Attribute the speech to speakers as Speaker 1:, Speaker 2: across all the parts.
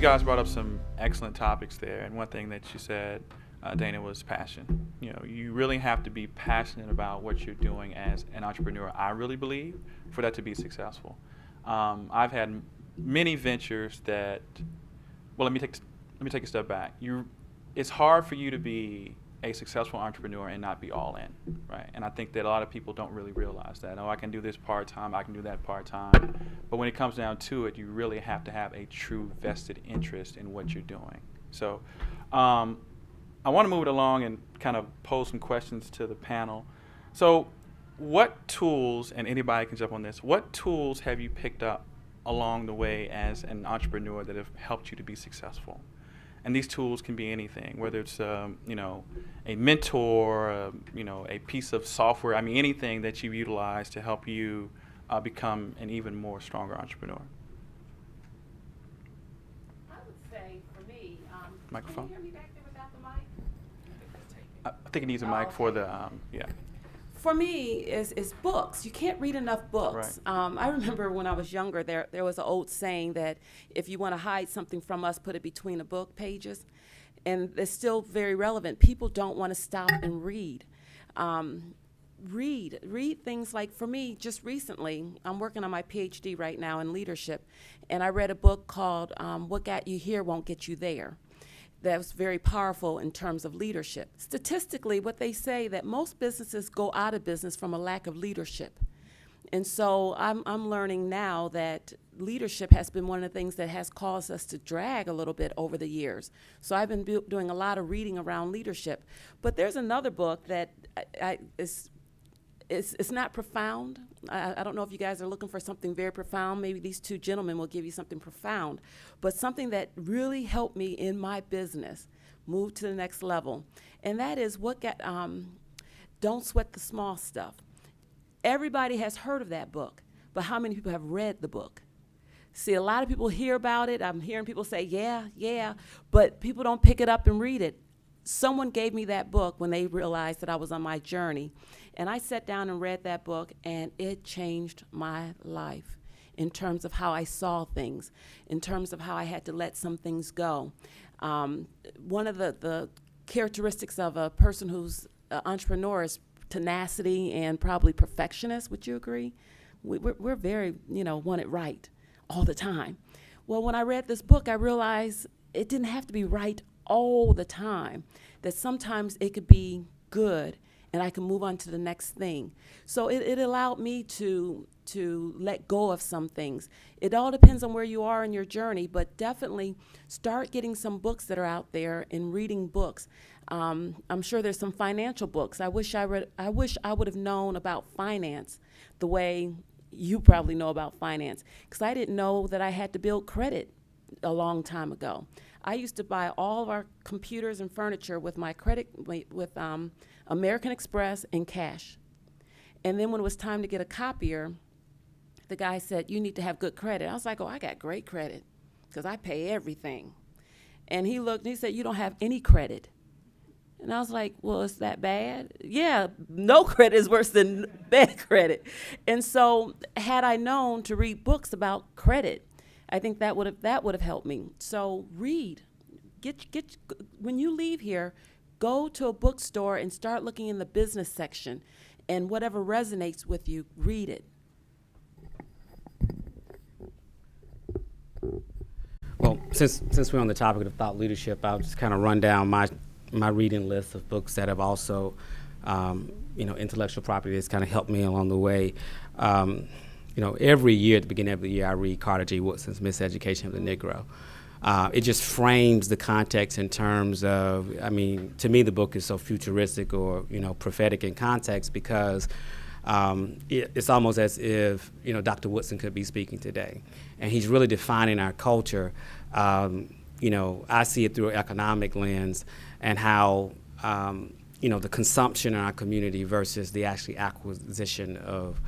Speaker 1: guys brought up some excellent topics there, and one thing that you said, Dana, was passion. You really have to be passionate about what you're doing as an entrepreneur, I really believe, for that to be successful. I've had many ventures that, well, let me take a step back. It's hard for you to be a successful entrepreneur and not be all in, right? And I think that a lot of people don't really realize that. Oh, I can do this part-time, I can do that part-time. But when it comes down to it, you really have to have a true vested interest in what you're doing. So I want to move it along and kind of pose some questions to the panel. So what tools, and anybody can jump on this, what tools have you picked up along the way as an entrepreneur that have helped you to be successful? And these tools can be anything, whether it's a mentor, a piece of software. I mean, anything that you utilize to help you become an even more stronger entrepreneur.
Speaker 2: I would say, for me,
Speaker 1: Microphone.
Speaker 2: Can you hear me back there without the mic?
Speaker 1: I think it needs a mic for the yeah.
Speaker 2: For me, is books. You can't read enough books.
Speaker 1: Right.
Speaker 2: I remember when I was younger, there was an old saying that if you want to hide something from us, put it between the book pages. And it's still very relevant. People don't want to stop and read. Read things like, for me, just recently, I'm working on my PhD right now in leadership, and I read a book called What Got You Here Won't Get You There. That was very powerful in terms of leadership. Statistically, what they say that most businesses go out of business from a lack of leadership. And so I'm learning now that leadership has been one of the things that has caused us to drag a little bit over the years. So I've been doing a lot of reading around leadership. But there's another book that it's not profound. I don't know if you guys are looking for something very profound. Maybe these two gentlemen will give you something profound. But something that really helped me in my business move to the next level. And that is Don't Sweat the Small Stuff. Everybody has heard of that book, but how many people have read the book? See, a lot of people hear about it. I'm hearing people say, yeah, but people don't pick it up and read it. Someone gave me that book when they realized that I was on my journey. And I sat down and read that book, and it changed my life in terms of how I saw things, in terms of how I had to let some things go. One of the characteristics of a person who's an entrepreneur is tenacity and probably perfectionist. Would you agree? We're very, want it right all the time. Well, when I read this book, I realized it didn't have to be right all the time, that sometimes it could be good and I can move on to the next thing. So it allowed me to let go of some things. It all depends on where you are in your journey, but definitely start getting some books that are out there and reading books. I'm sure there's some financial books. I wish I would have known about finance the way you probably know about finance, because I didn't know that I had to build credit a long time ago. I used to buy all of our computers and furniture with my credit, with American Express and cash. And then when it was time to get a copier, the guy said, you need to have good credit. I was like, oh, I got great credit because I pay everything. And he looked and he said, you don't have any credit. And I was like, well, is that bad? Yeah, no credit is worse than bad credit. And so had I known to read books about credit, I think that would have helped me. So read. When you leave here, go to a bookstore and start looking in the business section, and whatever resonates with you, read it.
Speaker 3: Well, since we're on the topic of thought leadership, I'll just kind of run down my reading list of books that have also, intellectual property that's kind of helped me along the way. Every year at the beginning of the year, I read Carter G. Woodson's Miseducation of the Negro. It just frames the context in terms of, to me, the book is so futuristic or, prophetic in context because it's almost as if, Dr. Woodson could be speaking today. And he's really defining our culture. I see it through an economic lens and how, the consumption in our community versus the actually acquisition of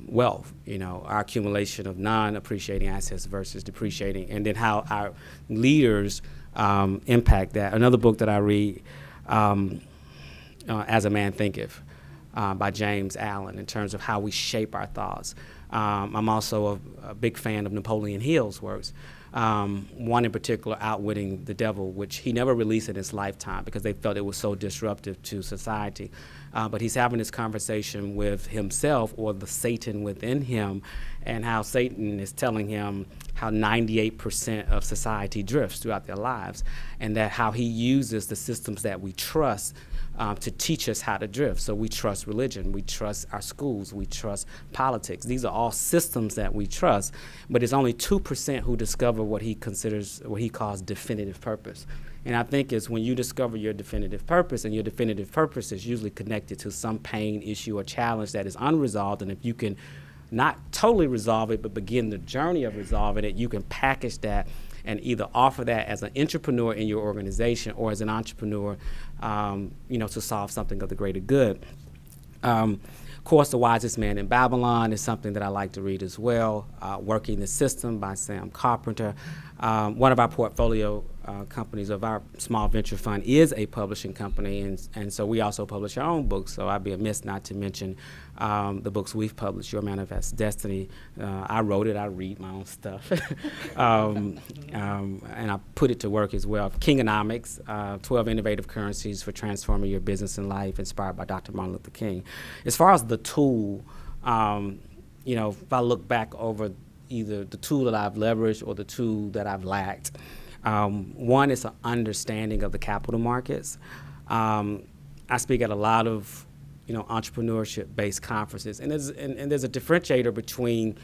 Speaker 3: wealth, our accumulation of non-appreciating assets versus depreciating, and then how our leaders impact that. Another book that I read, As a Man Thinketh, by James Allen, in terms of how we shape our thoughts. I'm also a big fan of Napoleon Hill's works, One in particular, Outwitting the Devil, which he never released in his lifetime because they felt it was so disruptive to society. But he's having this conversation with himself, or the Satan within him, and how Satan is telling him how 98% of society drifts throughout their lives, and that how he uses the systems that we trust to teach us how to drift. So we trust religion, we trust our schools, we trust politics. These are all systems that we trust, but it's only 2% who discover what he calls definitive purpose. And I think it's when you discover your definitive purpose, and your definitive purpose is usually connected to some pain, issue, or challenge that is unresolved, and if you can not totally resolve it, but begin the journey of resolving it, you can package that and either offer that as an entrepreneur in your organization or as an entrepreneur, to solve something of the greater good. Of course, The Wisest Man in Babylon is something that I like to read as well. Working the System by Sam Carpenter. One of our portfolio companies of our small venture fund is a publishing company, and so we also publish our own books. So I'd be amiss not to mention the books we've published, Your Manifest Destiny. I wrote it, I read my own stuff. And I put it to work as well. Kingonomics, 12 Innovative Currencies for Transforming Your Business and Life, inspired by Dr. Martin Luther King. As far as the tool, if I look back over either the tool that I've leveraged or the tool that I've lacked, one is an understanding of the capital markets. I speak at a lot of entrepreneurship-based conferences, and there's a differentiator between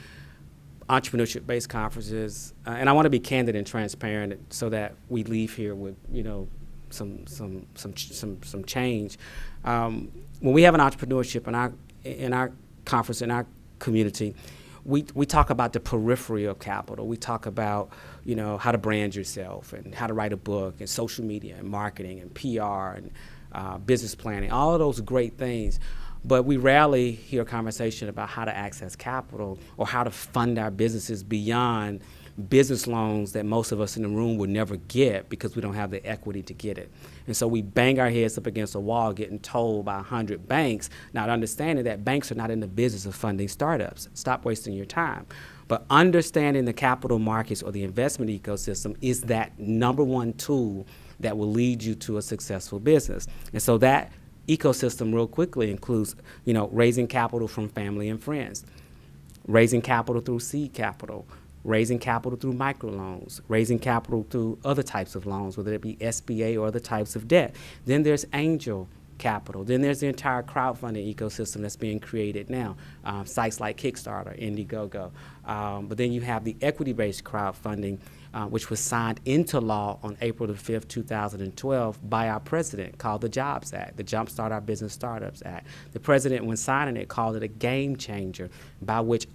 Speaker 3: entrepreneurship-based conferences, and I want to be candid and transparent so that we leave here with some change. When we have an entrepreneurship in our conference, in our community, we talk about the periphery of capital. We talk about how to brand yourself and how to write a book and social media and marketing and PR and business planning, all of those great things. But we rarely hear a conversation about how to access capital or how to fund our businesses beyond business loans that most of us in the room would never get because we don't have the equity to get it. And so we bang our heads up against a wall getting told by 100 banks, not understanding that banks are not in the business of funding startups. Stop wasting your time. But understanding the capital markets or the investment ecosystem is that number one tool that will lead you to a successful business. And so that ecosystem real quickly includes, raising capital from family and friends, raising capital through seed capital, raising capital through microloans, raising capital through other types of loans, whether it be SBA or other types of debt. Then there's angel capital. Then there's the entire crowdfunding ecosystem that's being created now, sites like Kickstarter, Indiegogo. But then you have the equity-based crowdfunding, which was signed into law on April the 5th, 2012 by our president, called the Jobs Act, the Jumpstart Our Business Startups Act. The president, when signing it, called it a game changer by which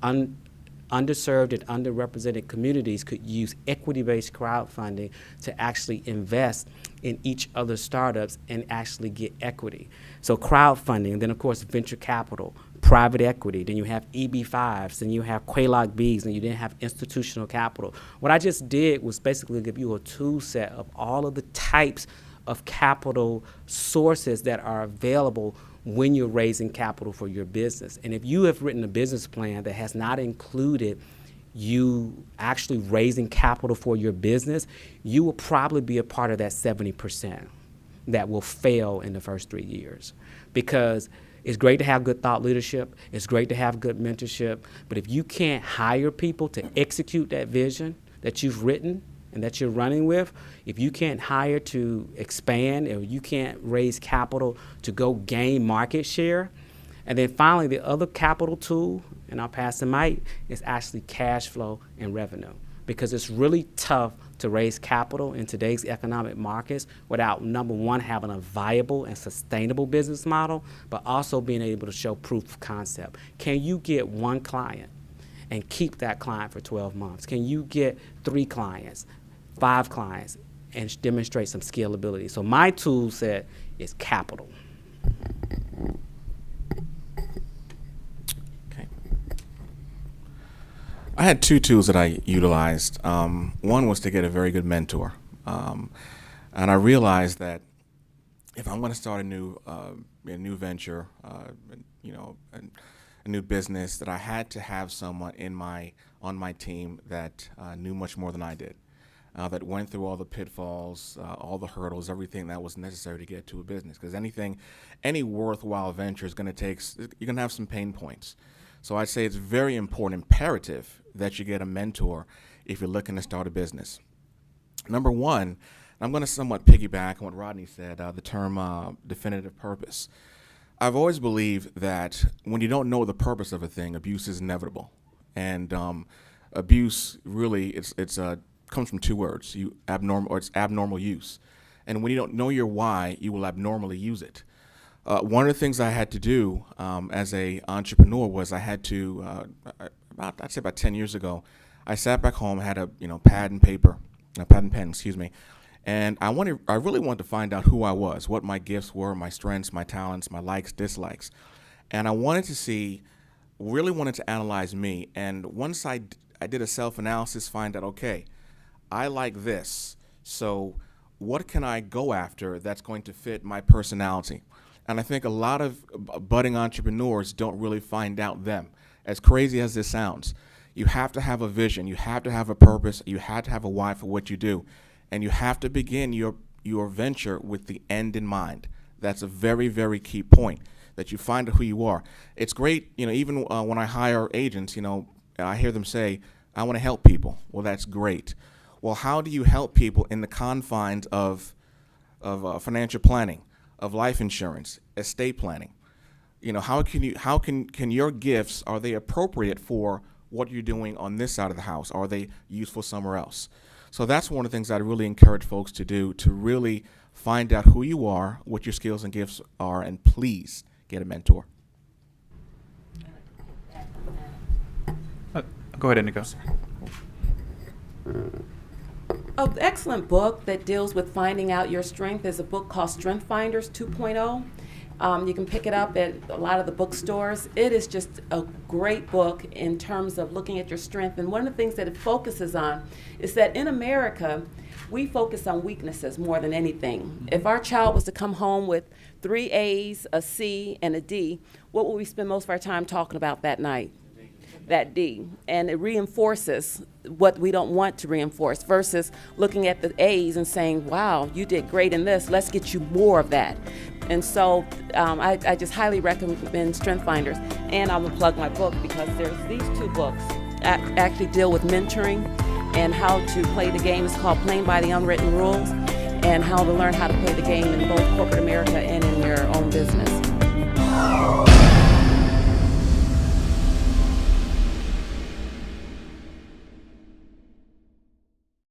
Speaker 3: underserved and underrepresented communities could use equity-based crowdfunding to actually invest in each other's startups and actually get equity. So crowdfunding, then of course venture capital, private equity, then you have EB5s, then you have Quaylock Bs, and you then have institutional capital. What I just did was basically give you a tool set of all of the types of capital sources that are available when you're raising capital for your business. And if you have written a business plan that has not included you actually raising capital for your business, you will probably be a part of that 70% that will fail in the first 3 years. Because it's great to have good thought leadership, it's great to have good mentorship, but if you can't hire people to execute that vision that you've written and that you're running with, if you can't hire to expand, or you can't raise capital to go gain market share, and then finally the other capital tool, and I'll pass the mic, is actually cash flow and revenue. Because it's really tough to raise capital in today's economic markets without, number one, having a viable and sustainable business model, but also being able to show proof of concept. Can you get one client and keep that client for 12 months? Can you get 3 clients, 5 clients, and demonstrate some scalability? So my tool set is capital.
Speaker 4: Okay. I had 2 tools that I utilized. One was to get a very good mentor. And I realized that if I'm going to start a new venture, and a new business, that I had to have someone on my team that knew much more than I did, that went through all the pitfalls, all the hurdles, everything that was necessary to get to a business. Because any worthwhile venture is going to you're going to have some pain points. So I'd say it's very important, imperative, that you get a mentor if you're looking to start a business. Number one, I'm going to somewhat piggyback on what Rodney said, the term definitive purpose. I've always believed that when you don't know the purpose of a thing, abuse is inevitable. And abuse really, comes from two words, it's abnormal use. And when you don't know your why, you will abnormally use it. One of the things I had to do as an entrepreneur was I had to, about 10 years ago, I sat back home, had a pad and pen, and I really wanted to find out who I was, what my gifts were, my strengths, my talents, my likes, dislikes. And I really wanted to analyze me. And once I did a self-analysis, find out, okay, I like this, so what can I go after that's going to fit my personality? And I think a lot of budding entrepreneurs don't really find out them. As crazy as this sounds, you have to have a vision, you have to have a purpose, you have to have a why for what you do, and you have to begin your venture with the end in mind. That's a very, very key point, that you find out who you are. It's great, even when I hire agents, I hear them say, I want to help people. Well, that's great. Well, how do you help people in the confines of financial planning, of life insurance, estate planning? How can your gifts, are they appropriate for what you're doing on this side of the house? Are they useful somewhere else? So that's one of the things I'd really encourage folks to do, to really find out who you are, what your skills and gifts are, and please get a mentor.
Speaker 1: Go ahead, Indigo.
Speaker 2: An excellent book that deals with finding out your strength is a book called Strength Finders 2.0. You can pick it up at a lot of the bookstores. It is just a great book in terms of looking at your strength. And one of the things that it focuses on is that in America, we focus on weaknesses more than anything. If our child was to come home with 3 A's, a C, and a D, what would we spend most of our time talking about that night? That D. And it reinforces what we don't want to reinforce versus looking at the A's and saying, wow, you did great in this, let's get you more of that. And so I just highly recommend Strength Finders. And I'm going to plug my book because there's these 2 books actually deal with mentoring and how to play the game. It's called Playing by the Unwritten Rules, and how to learn how to play the game in both corporate America and in your own business.